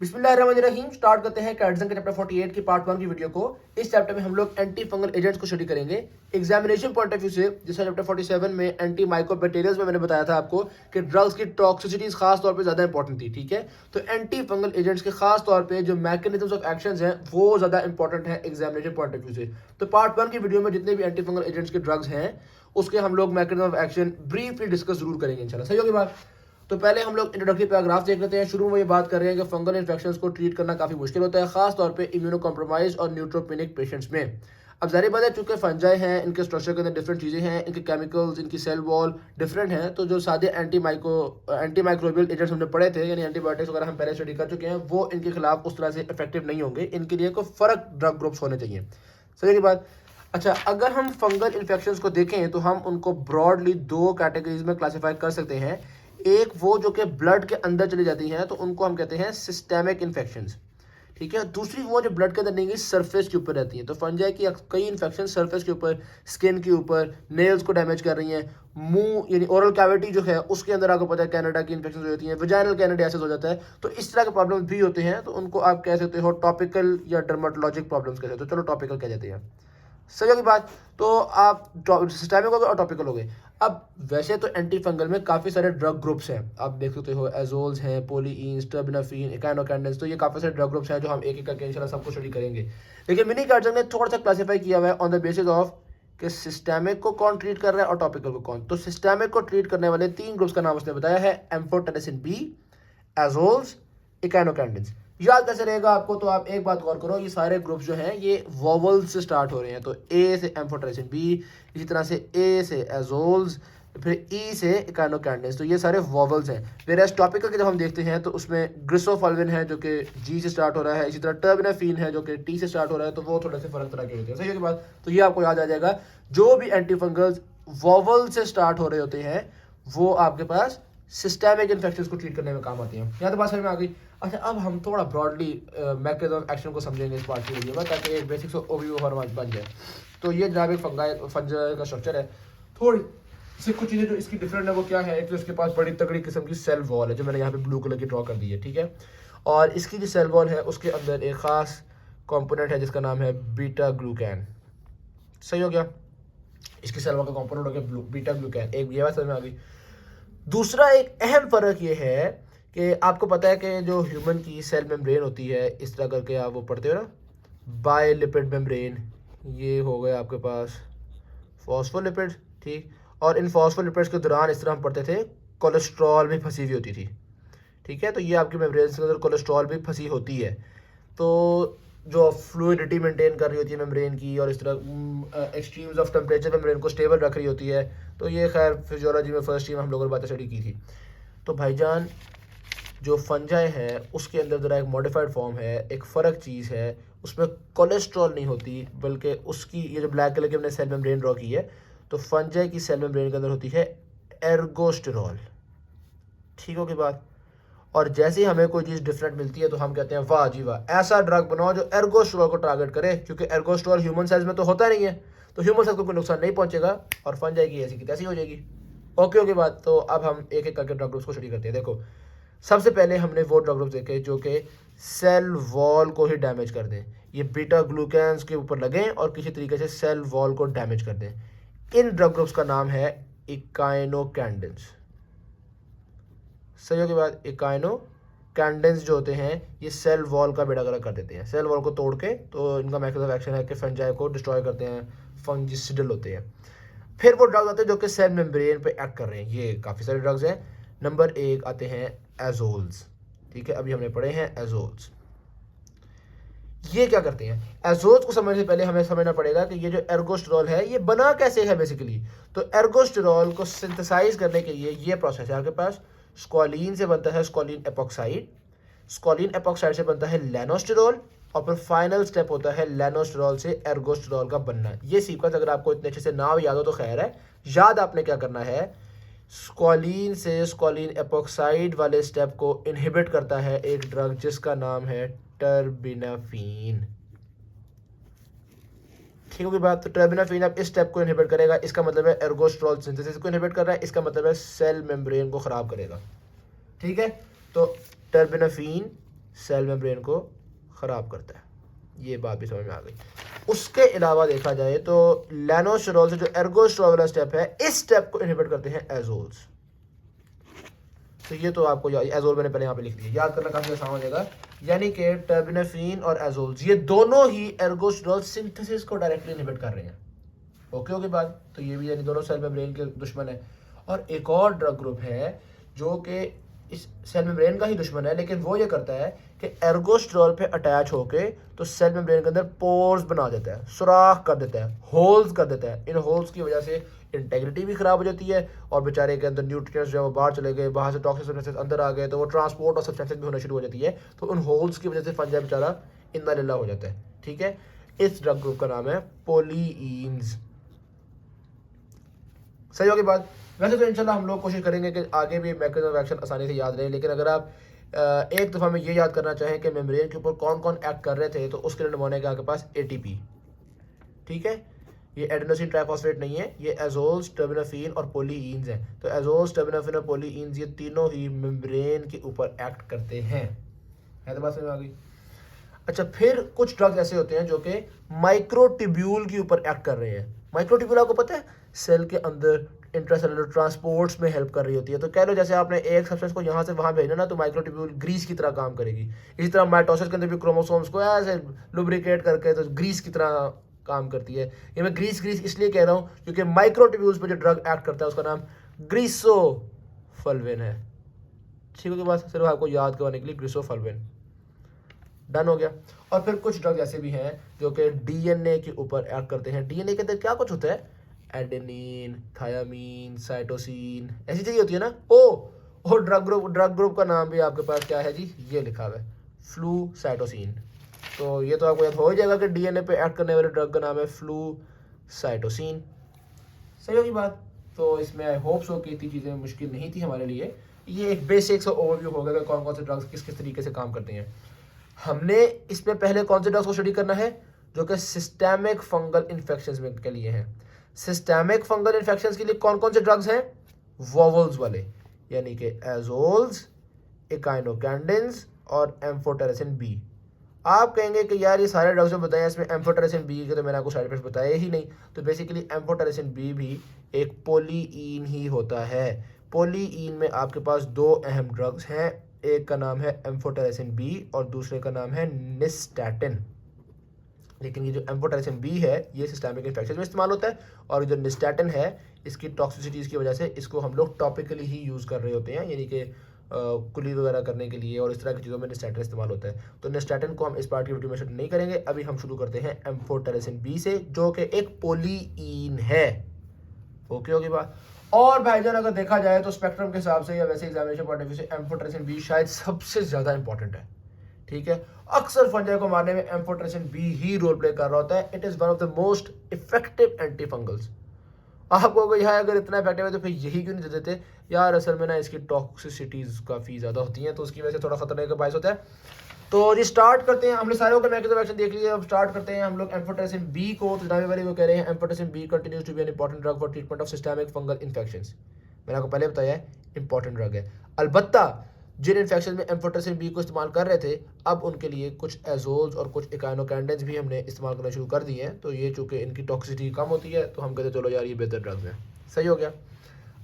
बिस्मिल्लाहिर्रहमानिर्रहीम। स्टार्ट करते हैं कैटसन के चैप्टर 48 की पार्ट 1 की वीडियो को। इस चैप्टर में हम लोग एंटी फंगल एजेंट्स को स्टडी करेंगे एग्जामिनेशन पॉइंट ऑफ व्यू से। जैसे चैप्टर 47 में एंटी माइक्रोबैक्टीरियल्स में मैंने बताया था आपको कि ड्रग्स की टॉक्सिसिटीज खास तौर पे ज़्यादा इंपॉर्टेंट थी, ठीक है। तो एंटी फंगल एजेंट्स के खास तौर पे जो मैकेनिज्म्स ऑफ एक्शंस हैं वो ज़्यादा इंपॉर्टेंट है एग्जामिनेशन पॉइंट ऑफ व्यू से। तो पार्ट 1 की वीडियो में जितने भी एंटी फंगल एजेंट्स के ड्रग्स हैं उसके हम लोग mechanism of action briefly discuss जरूर करेंगे इंशाल्लाह। सही होगी बात। तो पहले हम लोग इंट्रोडक्टरी पैराग्राफ देख लेते हैं। शुरू में ये बात कर रहे हैं कि फंगल इन्फेक्शंस को ट्रीट करना काफ़ी मुश्किल होता है, खास तौर पे इम्यूनो कॉम्प्रोमाइज और न्यूट्रोपेनिक पेशेंट्स में। अब जाहिर बात है चूंकि फंजाई हैं, इनके स्ट्रक्चर के अंदर डिफरेंट चीज़ें हैं, इनके केमिकल्स, इनकी सेल वॉल डिफरेंट हैं। तो जो सादे एंटी माइक्रोबियल एजेंट्स हमने पढ़े थे, यानी एंटीबायोटिक्स वगैरह हम पहले स्टडी कर चुके हैं, वो इनके खिलाफ उस तरह से इफेक्टिव नहीं होंगे। इनके लिए कोई फ़र्क ड्रग ग्रुप्स होने चाहिए। सही की बात। अच्छा, अगर हम फंगल इन्फेक्शंस को देखें तो हम उनको ब्रॉडली दो कैटेगरीज में क्लासीफाई कर सकते हैं। एक वो जो कि ब्लड के अंदर चली जाती हैं तो उनको हम कहते हैं सिस्टेमिक इन्फेक्शंस, ठीक है। दूसरी वो जो ब्लड के अंदर नहीं, सरफेस के ऊपर रहती हैं। तो फंजाई की कई इन्फेक्शन सरफेस के ऊपर, स्किन के ऊपर, नेल्स को डैमेज कर रही हैं। मुंह यानी ओरल कैविटी जो है उसके अंदर आपको पता है कनाडा की इन्फेक्शन हो जाती हैं, वजाइनल कैनाडियासिस हो जाता है। तो इस तरह के प्रॉब्लम भी होते हैं। तो उनको आप कह सकते हो टॉपिकल या डर्माटोलॉजिक प्रॉब्लम्स कह सकते हो। चलो टॉपिकल कह जाते हैं। सही की बात। तो आप सिस्टेमिक हो गए और टॉपिकल हो गए। अब वैसे तो एंटी फंगल में काफ़ी सारे ड्रग ग्रुप्स हैं, आप देख सकते हो एजोल्स हैं, पोलीइंस, टर्बिनाफिन, इकानोकैंडेंस। तो ये काफ़ी सारे ड्रग ग्रुप्स हैं जो हम एक एक करके इंशाल्लाह सबको स्टडी करेंगे। लेकिन मिनी कैटसन ने थोड़ा सा क्लासीफाई किया हुआ है ऑन द बेसिस ऑफ कि सिस्टेमिक को कौन ट्रीट कर रहा है और टॉपिकल को कौन। तो सिस्टेमिक को ट्रीट करने वाले तीन ग्रुप्स का नाम उसने बताया है, एम्फोटेरेसिन बी, एजोल्स, इकानोकैंडेंस। याद कैसे रहेगा आपको, तो आप एक बात गौर करो, ये सारे ग्रुप्स जो हैं ये वोवल से स्टार्ट हो रहे हैं। तो ए से एम्फोटेरेसिन बी, इसी तरह से ए से एजोल्स, फिर ई से इकानोकैंडेंस। तो ये सारे वोवल्स हैं। फिर एस टॉपिकल के जब हम देखते हैं तो उसमें ग्रिसोफल्विन है जो कि जी से स्टार्ट हो रहा है, इसी तरह टर्बिनाफिन है जो कि टी से स्टार्ट हो रहा है। तो वो थोड़े से फर्क तरह के होते हैं। सही है की बात। तो ये आपको याद आ जाएगा, जो भी एंटी फंगल्स वोवल से स्टार्ट हो रहे होते हैं वो आपके पास सिस्टेमिक इन्फेक्शंस को ट्रीट करने में काम आती हैं। यहाँ तो बात समझ में आ गई। अच्छा, अब हम थोड़ा ब्रॉडली मैकेनिज्म ऑफ एक्शन को समझेंगे इस पार्ट की वीडियो में, ताकि एक बेसिक ओवरव्यू हमारा बन जाए। तो ये जनाब एक फंजाई का स्ट्रक्चर है। थोड़ी से कुछ चीज़ें जो इसकी डिफरेंट है वो क्या है। एक तो इसके पास बड़ी तगड़ी किस्म की सेल वॉल है जो मैंने यहाँ पे ब्लू कलर की ड्रॉ कर दी है, ठीक है। और इसकी जो सेल वॉल है उसके अंदर एक ख़ास कॉम्पोनेंट है जिसका नाम है बीटा ग्लूकैन। सही हो गया। इसकी सेल वॉल का कॉम्पोनेंट हो गया बीटा ग्लूकैन। एक ये बात समझ में आ गई। दूसरा एक अहम फ़र्क ये है कि आपको पता है कि जो ह्यूमन की सेल मेम्ब्रेन होती है, इस तरह करके आप वो पढ़ते हो ना, बायलिपिड मेम्ब्रेन, ये हो गया आपके पास फॉस्फोलिपिड, ठीक। और इन फॉस्फोलिपिड्स के दौरान इस तरह हम पढ़ते थे कोलेस्ट्रॉल भी फंसी हुई होती थी, ठीक है। तो ये आपकी मेम्ब्रेन के अंदर कोलेस्ट्रॉल भी फंसी होती है। तो जो फ्लूइडिटी मेंटेन कर रही होती है मेम्ब्रेन की, और इस तरह एक्सट्रीम्स ऑफ टेम्परेचर मेम्ब्रेन को स्टेबल रख रही होती है। तो ये खैर फिजियोलॉजी में फर्स्ट ईयर में हम लोगों ने बातें स्टडी की थी। तो भाईजान जो फंजाई है उसके अंदर ज़रा एक मॉडिफाइड फॉर्म है, एक फ़र्क चीज़ है, उसमें कोलेस्ट्रॉल नहीं होती, बल्कि उसकी ये जो ब्लैक कलर की हमने सेल मेम्ब्रेन ड्रॉ की है, तो फंजाई की सेल मेम्ब्रेन के अंदर होती है एर्गोस्टेरॉल, ठीक हो की बात। और जैसे ही हमें कोई चीज़ डिफरेंट मिलती है तो हम कहते हैं वाह जी वाह, ऐसा ड्रग बनाओ जो एर्गोस्टेरॉल को टारगेट करे, क्योंकि एर्गोस्टेरॉल ह्यूमन सेल्स में तो होता नहीं है, तो ह्यूमन सेल्स को कोई नुकसान नहीं पहुंचेगा और फंजाई की ऐसी की तैसी हो जाएगी। ओके ओके बात। तो अब हम एक एक करके ड्रग ग्रुप्स को स्टडी करते हैं। देखो, सबसे पहले हमने वो ड्रग ग्रुप्स देखे जो कि सेल वॉल को ही डैमेज कर दें, ये बीटा ग्लूकैन्स के ऊपर लगें और किसी तरीके से सेल वॉल को डैमेज कर दें। इन ड्रग ग्रुप्स का नाम है इकाइनोकैंडेंस। सही के बाद इकाइनोकैंडेंस जो होते हैं ये सेल वॉल का बेड़ा गर्क कर देते हैं, सेल वॉल को तोड़ के। तो इनका मैकेनिज्म ऑफ एक्शन है कि फंजाई को डिस्ट्रॉय करते हैं, फंजिसिडल होते हैं। फिर वो ड्रग्स आते हैं जो कि सेल मेम्ब्रेन पे एक्ट कर रहे हैं। ये काफ़ी सारे ड्रग्स हैं। नंबर एक आते हैं एजोल्स, ठीक है। अभी हमने पढ़े हैं एजोल्स। ये क्या करते हैं, एजोल्स को समझने से पहले हमें समझना पड़ेगा कि ये जो एर्गोस्टेरॉल है ये बना कैसे है बेसिकली। तो एर्गोस्टेरॉल को सिंथेसाइज करने के लिए ये प्रोसेस है आपके पास। स्क्वालिन से बनता है स्क्वालिन एपॉक्साइड, स्क्वालिन एपॉक्साइड से बनता है लेनोस्टेरॉल, और फिर फाइनल स्टेप होता है लेनोस्टेरॉल से एर्गोस्टेरॉल का बनना। ये सीक्वेंस अगर आपको इतने अच्छे से नाम याद हो तो खैर है। याद आपने क्या करना है, स्क्वालिन से स्क्वालिन एपॉक्साइड वाले स्टेप को इनहिबिट करता है एक ड्रग जिसका नाम है टर्बिनाफिन, ठीक होगी बात। तो टर्बिनाफिन अब इस स्टेप को इनहिबिट करेगा, इसका मतलब है एर्गोस्टेरॉल सिंथेसिस को इनहिबिट कर रहा है, इसका मतलब है सेल मेम्ब्रेन को खराब करेगा, ठीक है। तो टर्बिनाफिन सेल मेम्ब्रेन को ख़राब करता है। ये बात भी समझ में आ गई। उसके अलावा देखा जाए तो लैनोस्टेरोल से जो एर्गोस्टेरोल वाला स्टेप है, इस स्टेप को इनहिबिट करते हैं एजोल्स। तो ये तो आपको एजोल मैंने पहले यहाँ पे लिख दिया, याद करना काफ़ी आसान हो जाएगा। यानी कि टेर्बेनेफ्रीन और एजोल्स ये दोनों ही एर्गोस्टेरोल सिंथेसिस को डायरेक्टली इनहिबिट कर रहे हैं। ओके बाद तो ये भी यानी दोनों सेल मेम्ब्रेन के दुश्मन है। और एक और ड्रग ग्रुप है जो कि इस सेल मेम्ब्रेन का ही दुश्मन है, लेकिन वो ये करता है कि एर्गोस्टेरोल पे अटैच होके तो सेल मेम्ब्रेन के अंदर पोर्स बना देता है, सुराख कर देता है, होल्स कर देता है। इन होल्स की वजह से इंटेग्रिटी भी खराब हो जाती है और बेचारे के अंदर न्यूट्रिएंट्स जो है वो बाहर चले गए, बाहर से टॉक्सिक सब्सटेंसेस अंदर आ गए, तो वो ट्रांसपोर्ट और सब्सटेंसेस भी होना शुरू हो जाती है। तो उन होल्स की वजह से फंजाई बेचारा इन्ना लिल्ला हो जाता है। ठीक है, इस ड्रग ग्रुप का नाम है पोलीईन्स। सही होगी बात। वैसे तो इंशाल्लाह हम लोग कोशिश करेंगे कि आगे भी मैकेनिज्म ऑफ एक्शन आसानी से याद रहे, लेकिन अगर आप एक दफ़ा में ये याद करना चाहें कि मेम्ब्रेन के ऊपर कौन कौन एक्ट कर रहे थे, तो उसके लिए नमूने के आपके पास एटीपी। ठीक है, ये एडेनोसिन ट्राइफॉस्फेट नहीं है, ये एजोल्स, टर्बिनोफिन और पोलीईन्स हैं। तो एजोल्स, टर्बिनोफिन और पोलीईन्स ये तीनों ही मेम्ब्रेन के ऊपर एक्ट करते हैं। है तो बात समझ में आ गई। अच्छा, फिर कुछ ड्रग्स ऐसे होते हैं जो कि माइक्रोट्यूब्यूल के ऊपर एक्ट कर रहे हैं। माइक्रोट्यूब्यूल आपको पता है सेल के अंदर इंट्रासेलुलर ट्रांसपोर्ट्स में हेल्प कर रही होती है। तो कह लो जैसे आपने एक सब्सटेंस को यहाँ से वहाँ भेजना ना, तो माइक्रोट्यूब्यूल ग्रीस की तरह काम करेगी। इसी तरह माइटोसिस के अंदर भी क्रोमोसोम्स को ऐसे लुब्रिकेट करके तो ग्रीस की तरह काम करती है। ये मैं ग्रीस इसलिए कह रहा हूँ क्योंकि माइक्रोट्यूब्यूल्स पर जो ड्रग एक्ट करता है उसका नाम ग्रीसोफल्विन है। ठीक है, बात सिर्फ आपको याद करवाने के लिए ग्रीसोफल्विन। डन हो गया। और फिर कुछ ड्रग ऐसे भी हैं जो कि डीएनए के ऊपर एक्ट करते हैं। डीएनए के अंदर क्या कुछ होता है, एडेनिन, थायामीन, साइटोसिन, ऐसी चीजें होती है ना। और ड्रग ग्रुप का नाम भी आपके पास क्या है जी, ये लिखा हुआ है फ्लूसाइटोसिन। तो ये तो आपको याद हो जाएगा कि डीएनए पे एक्ट करने वाले ड्रग का नाम है फ्लूसाइटोसिन। सही होगी बात। तो इसमें आई होप सो कि इतनी चीज़ें मुश्किल नहीं थी हमारे लिए। ये एक बेसिक सा ओवरव्यू हो गया कि कौन कौन से ड्रग्स किस किस तरीके से काम करते हैं। हमने इसमें पहले कौन से ड्रग्स को स्टडी करना है, जो कि सिस्टेमिक फंगल इन्फेक्शंस में के लिए हैं। सिस्टेमिक फंगल इन्फेक्शंस के लिए कौन कौन से ड्रग्स हैं, वोवल्स वाले, यानी कि एजोल्स, इकाइनोकैंडिन्स और एम्फोटेरेसिन बी। आप कहेंगे कि यार ये सारे ड्रग्स जो बताए इसमें एम्फोटेरेसिन बी के तो मैंने आपको साइड इफेक्ट्स बताए ही नहीं। तो बेसिकली एम्फोटेरेसिन बी भी एक पोलीईन ही होता है। पोलीईन में आपके पास दो अहम ड्रग्स हैं, एक का नाम है एम्फोटेरेसिन बी और दूसरे का नाम है निस्टैटिन। लेकिन ये जो एम्फोटेरेसिन बी है ये सिस्टेमिक इन्फेक्शन में इस्तेमाल होता है, और जो निस्टैटिन है इसकी टॉक्सिसिटीज़ की वजह से इसको हम लोग टॉपिकली ही यूज़ कर रहे होते हैं, यानी कि कुली वगैरह करने के लिए और इस तरह की चीज़ों में निस्टैटिन इस्तेमाल होता है। तो निस्टैटिन को हम इस पार्ट की वीडियो में स्टडी नहीं करेंगे। अभी हम शुरू करते हैं एम्फोटेरेसिन बी से, जो कि एक पोलीईन है। ओके होगी बात। और भाईजान अगर देखा जाए तो स्पेक्ट्रम के हिसाब से या वैसे एग्जामिनेशन पॉइंट ऑफ व्यू से एम्फोटेरेसिन बी शायद सबसे ज़्यादा इंपॉर्टेंट है। ठीक है, अक्सर फंजाई को मारने में एम्फोटेरेसिन बी ही रोल प्ले कर रहा होता है। It is one of the most effective anti fungals. आपको यह अगर इतना इफेक्टिव है तो फिर यही क्यों नहीं दे देते यार। असल में ना इसकी टॉक्सिसिटीज़ काफ़ी ज़्यादा होती हैं, तो उसकी वजह से थोड़ा खतरनाक का बायस होता है। तो जी स्टार्ट करते हैं। हमने सारे मैकेनिज्म ऑफ एक्शन देख लिए, अब स्टार्ट करते हैं हम लोग एम्फोटेरेसिन बी को। तो जनाबे वाले को कह रहे हैं amphotericin B continues to be an important drug for treatment of systemic fungal infections. मैंने आपको पहले बताया है इंपॉर्टेंट ड्रग है। अलबत्ता जिन इन्फेक्शन में एम्फोटेरेसिन बी को इस्तेमाल कर रहे थे, अब उनके लिए कुछ एजोल्स और कुछ इकाइनोकैंडिन्स भी हमने इस्तेमाल करना शुरू कर दिए हैं। तो ये चूँकि इनकी टॉक्सिसिटी कम होती है तो हम कहते चलो यार ये बेहतर ड्रग्स हैं। सही हो गया।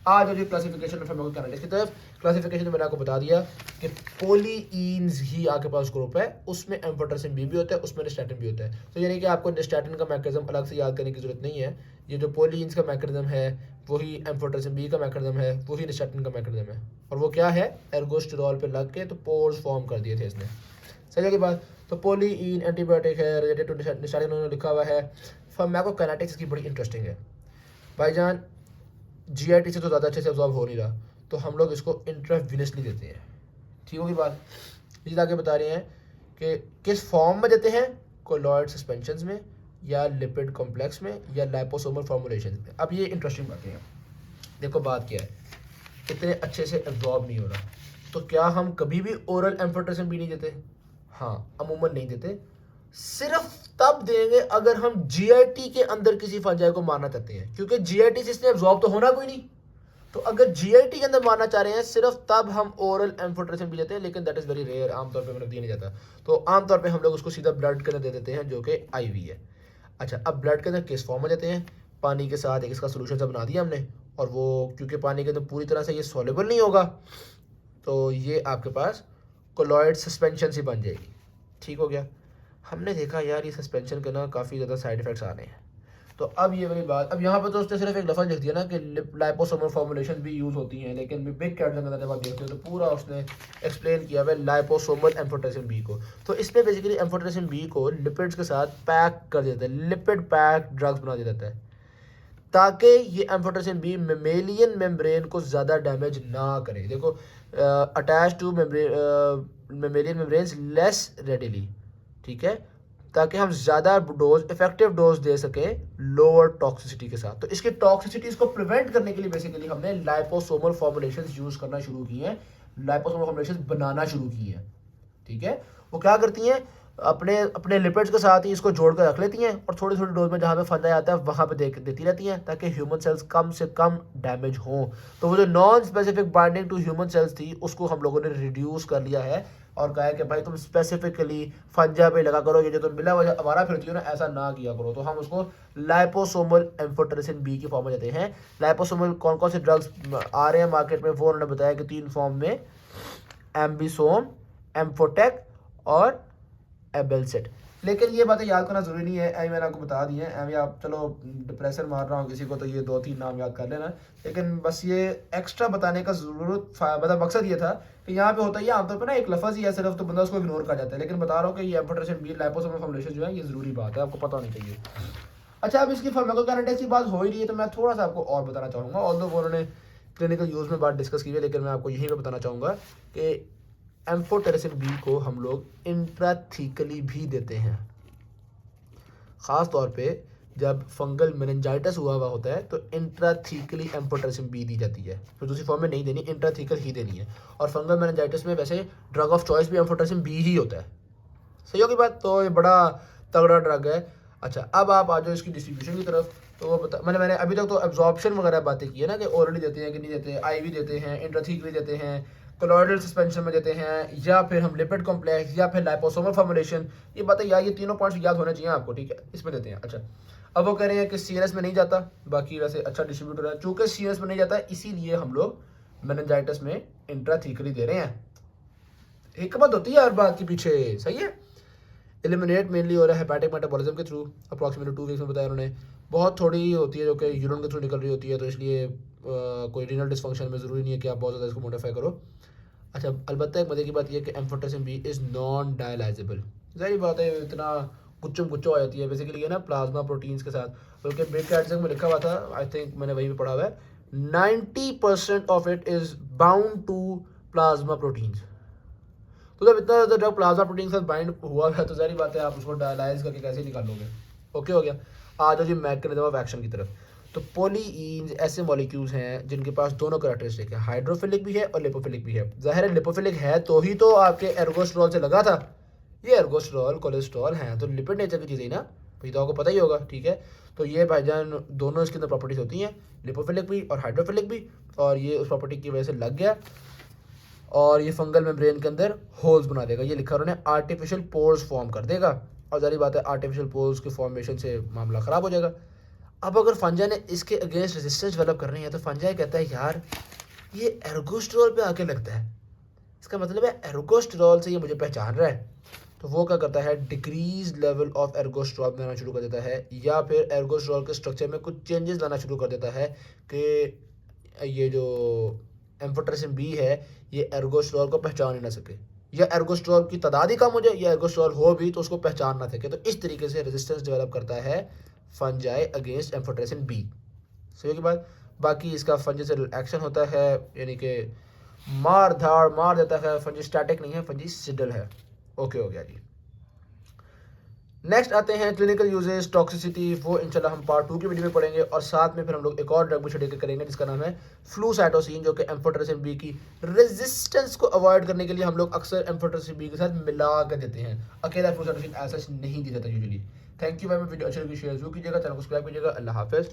आज जो क्लासिफिकेशन ऑफ फार्माकोकाइनेटिक्स की तरफ, क्लासिफिकेशन तो मैंने आपको बता दिया कि पोलीईन्स ही आपके पास ग्रुप है, उसमें एम्फोटेरेसिन बी भी होता है, उसमें निस्टैटिन भी होता है। तो यानी कि आपको निस्टैटिन का मैकेनिज्म अलग से याद करने की जरूरत नहीं है। ये जो पोलीईन्स का मैकेनिज्म है वही एम्फोटेरेसिन बी का मैकेनिज्म है, वही निस्टैटिन का मैकेनिज्म है। और वो क्या है, एर्गोस्टेरोल पे लग के तो पोर्स फॉर्म कर दिए थे इसने। सही की बात। तो पोलीईन एंटीबायोटिक है, रिलेटेड टू निस्टैटिन उन्होंने लिखा हुआ है। फार्माकोकाइनेटिक्स की बड़ी इंटरेस्टिंग है भाईजान। जीआईटी से तो ज़्यादा अच्छे से अब्जॉर्ब हो नहीं रहा, तो हम लोग इसको इंट्रावेनसली देते हैं। ठीक होगी बात। इसी आगे बता रहे हैं कि किस फॉर्म में देते हैं, कोलॉइड सस्पेंशन में या लिपिड कॉम्प्लेक्स में या लाइपोसोमल फॉर्मुलेशन में। अब ये इंटरेस्टिंग बातें हैं। देखो बात क्या है, इतने अच्छे से एब्जॉर्ब नहीं हो रहा, तो क्या हम कभी भी ओरल एम्फोटेरेसिन भी नहीं देते? हाँ, अमूमन नहीं देते। सिर्फ तब देंगे अगर हम जीआईटी के अंदर किसी फंजाई को मारना चाहते हैं, क्योंकि जीआईटी से इसने एब्जॉर्ब तो होना कोई नहीं। तो अगर जीआईटी के अंदर मारना चाह रहे हैं सिर्फ तब हम ओरल एम्फोटेरेसिन भी देते हैं, लेकिन दैट इज़ वेरी रेयर, आमतौर पे मतलब दिया नहीं जाता। तो आमतौर पे हम लोग उसको सीधा ब्लड के अंदर दे देते हैं जो कि आईवी है। अच्छा, अब ब्लड के अंदर किस फॉर्म में देते हैं? पानी के साथ एक इसका सोल्यूशन सा बना दिया हमने, और वो क्योंकि पानी के अंदर पूरी तरह से ये सॉल्युबल नहीं होगा, तो ये आपके पास कोलॉइड सस्पेंशन सी बन जाएगी। ठीक हो गया। हमने देखा यार ये सस्पेंशन के ना काफ़ी ज़्यादा साइड इफेक्ट्स आ रहे हैं। तो अब ये वाली बात, अब यहाँ पर तो उसने सिर्फ एक लफ्ज़ लिख दिया ना कि लाइपोसोमल फॉर्मुलेशन भी यूज़ होती हैं, लेकिन बिग कैप्शन के अंदर जब आप देखते हो तो पूरा उसने एक्सप्लेन किया हुआ है लाइपोसोमल एम्फोटेरेसिन बी को। तो इसमें बेसिकली एम्फोटेरेसिन बी को लिपिड्स के साथ पैक कर देता है, लिपिड पैक ड्रग्स बना दिया जाता है, ताकि ये एम्फोटेरेसिन बी मेमेलियन मेम्ब्रेन को ज़्यादा डैमेज ना करे। देखो, attach to mammalian membranes less readily, ठीक है, ताकि हम ज़्यादा डोज, इफेक्टिव डोज दे सकें लोअर टॉक्सिसिटी के साथ। तो इसके टॉक्सिसिटीज़ को प्रिवेंट करने के लिए बेसिकली हमने लाइपोसोमल फॉर्मुलेशंस यूज़ करना शुरू की हैं, लाइपोसोमल फॉर्मुलेशंस बनाना शुरू की हैं। ठीक है, वो क्या करती हैं, अपने अपने लिपिड्स के साथ ही इसको जोड़ कर रख लेती हैं और थोड़ी थोड़ी डोज में जहाँ पे फंजा आता है वहाँ पे देती रहती हैं, ताकि ह्यूमन सेल्स कम से कम डैमेज हों। तो वो जो non specific binding to human cells थी उसको हम लोगों ने रिड्यूस कर लिया है और कहा है कि भाई तुम स्पेसिफिकली फंजा पे लगा करो, ये जो तुम बिला वजह आवारा फिरती हो ना, ऐसा ना किया करो। तो हम उसको लाइपोसोमल एम्फोटेरेसिन बी की फॉर्म में देते हैं। लाइपोसोमल कौन कौन से ड्रग्स आ रहे हैं मार्केट में, वो उन्होंने बताया कि 3 फॉर्म में, एम्बिसोम, एम्फोटेक और एबेलसेट। लेकिन ये बातें याद करना ज़रूरी नहीं है, ऐसे मैंने आपको बता दी है। ऐसे आप चलो डिप्रेशन मार रहा हूँ किसी को तो ये 2-3 नाम याद कर लेना, लेकिन बस ये एक्स्ट्रा बताने का ज़रूरत मतलब मकसद ये था कि यहाँ पे होता है आमतौर पर ना एक लफ्ज़ ही है सिर्फ, तो बंदा उसको इग्नोर कर जाता है। लेकिन बता रहा हूँ कि ये एम्फोटेरेसिन बी लाइपोसोमल फॉर्मुलेशन जो है ये ज़रूरी बात है, आपको पता होनी चाहिए। अच्छा, अब इसकी फार्माकोकाइनेटिक्स की बात हो ही रही है तो मैं थोड़ा सा आपको और बताना चाहूँगा। ऑल्दो वो उन्होंने क्लिनिकल यूज़ में बात डिस्कस की है, लेकिन मैं आपको यहीं पे बताना चाहूँगा कि एम्फोटेरेसिन बी को हम लोग इंट्राथीकली भी देते हैं। ख़ास तौर पे जब फंगल मेनिंजाइटिस हुआ होता है तो इंट्राथीकली एम्फोटेरेसिन बी दी जाती है, फिर दूसरी फॉर्म में नहीं देनी, इंट्राथीकल ही देनी है। और फंगल मेनिंजाइटिस में वैसे ड्रग ऑफ चॉइस भी एम्फोटेरेसिन बी ही होता है। सही होगी बात, तो ये बड़ा तगड़ा ड्रग है। अच्छा, अब आप आ जाओ इसकी डिस्ट्रीब्यूशन की तरफ। तो वो मैंने अभी तक तो एब्जॉर्प्शन वगैरह बातें की है ना, कि ओरली देते हैं कि नहीं देते, आईवी देते हैं, इंट्राथीकली देते हैं, कोलॉइडल सस्पेंशन में देते हैं, या फिर हम लिपिड कॉम्प्लेक्स, या फिर लाइपोसोमल फॉर्मुलेशन। ये बातें यार ये तीनों पॉइंट्स याद होने चाहिए आपको, ठीक है, इसमें देते हैं। अच्छा, अब वो कह रहे हैं कि सीएनएस में नहीं जाता, बाकी वैसे अच्छा डिस्ट्रीब्यूटर है, चूँकि सीएनएस में नहीं जाता इसीलिए हम लोग मेनिंजाइटिस में इंट्राथीकली दे रहे हैं। हिकमत होती है हर बात के पीछे, सही है। एलिमिनेट मेनली हो रहा है हेपेटिक मेटाबॉलिज्म के थ्रू, अप्रॉक्सीमेटली 2 वीक्स में बताया उन्होंने। बहुत थोड़ी होती है जो कि यूरिन के थ्रू निकल रही होती है, तो इसलिए कोई रीनल डिस्फंक्शन में ज़रूरी नहीं है कि आप बहुत ज़्यादा इसको मॉडिफाई करो। अच्छा, अलबत्ता एक मजे की बात यह है कि एम्फोटेरेसिन बी इज़ नॉन डायलाइजेबल। ज़ाहिर बात है, इतना गुच्चम गुच्चो हो जाती है बेसिकली ये ना प्लाज्मा प्रोटीन्स के साथ, बल्कि बिग कैट्स में लिखा हुआ था, आई थिंक मैंने वहीं पर पढ़ा हुआ है, 90% of it is bound to plasma proteins. तो जब इतना ज़्यादा ड्रग प्लाज्मा प्रोटीन के साथ बाइंड हुआ है तो जाहिर बात है आप उसको डायलाइज करके कैसे निकालोगे। ओके हो गया। आ जाओ जी मैकेनिज्म ऑफ एक्शन की तरफ। तो पॉलीईन्स ऐसे मॉलिक्यूल्स हैं जिनके पास दोनों कैरेक्टरिस्टिक है, हाइड्रोफिलिक भी है और लिपोफिलिक भी है। जाहिर है लिपोफिलिक है तो ही तो आपके एर्गोस्ट्रॉल से लगा था, ये एर्गोस्ट्रॉल कोलेस्ट्रॉल हैं तो लिपिड नेचर की चीज़ें ना, भाई तो आपको पता ही होगा, ठीक है। तो ये भाईजान दोनों इसके अंदर प्रॉपर्टीज होती हैं, लिपोफिलिक भी और हाइड्रोफिलिक भी, और ये उस प्रॉपर्टी की वजह से लग गया और ये फंगल मेम्ब्रेन के अंदर होल्स बना देगा। ये लिखा उन्होंने आर्टिफिशियल पोर्स फॉर्म कर देगा, और जारी बात है आर्टिफिशियल पोर्स के फॉर्मेशन से मामला ख़राब हो जाएगा। अब अगर फंजा ने इसके अगेंस्ट रेजिस्टेंस डेवलप करनी है तो फंजा कहता है यार ये एर्गोस्ट्रॉल पे आके लगता है, इसका मतलब है एर्गोस्ट्रॉल से ये मुझे पहचान रहा है। तो वो क्या करता है, डिक्रीज लेवल ऑफ एर्गोस्ट्रॉल बनाना शुरू कर देता है, या फिर एर्गोस्ट्रॉल के स्ट्रक्चर में कुछ चेंजेस लाना शुरू कर देता है कि ये जो एम्फोटेरेसिन बी है ये एर्गोस्ट्रॉल को पहचान ही ना सके, या एर्गोस्ट्रॉल की तादाद ही कम हो जाए, या एर्गोस्ट्रॉल हो भी तो उसको पहचान ना सके। तो इस तरीके से रेजिस्टेंस डेवलप करता है फंजाई अगेंस्ट एम्फोटेरेसिन बी। सही की बात। बाकी इसका फंजी से एक्शन होता है, यानी कि मार धाड़ मार देता है, फंजी स्टैटिक नहीं है, फंजी सिडल है। ओके हो गया जी। नेक्स्ट आते हैं क्लिनिकल यूजेस, टॉक्सिसिटी, वो इंशाल्लाह हम पार्ट 2 की वीडियो में पढ़ेंगे, और साथ में फिर हम लोग एक और ड्रग भी शेड्यूल करेंगे जिसका नाम है फ्लूसाइटोसिन, जो कि एम्फोटेरेसिन बी की रेजिस्टेंस को अवॉइड करने के लिए हम लोग अक्सर एम्फोटेरेसिन बी के साथ मिला कर देते हैं, अकेला फ्लूसाइटोसिन ऐसा नहीं दिया जाता यूजुअली। थैंक यू भाई, वीडियो अच्छी लगी शेयर जरूर कीजिएगा, चैनल को सब्सक्राइब कीजिएगा। अल्लाह हाफिज़।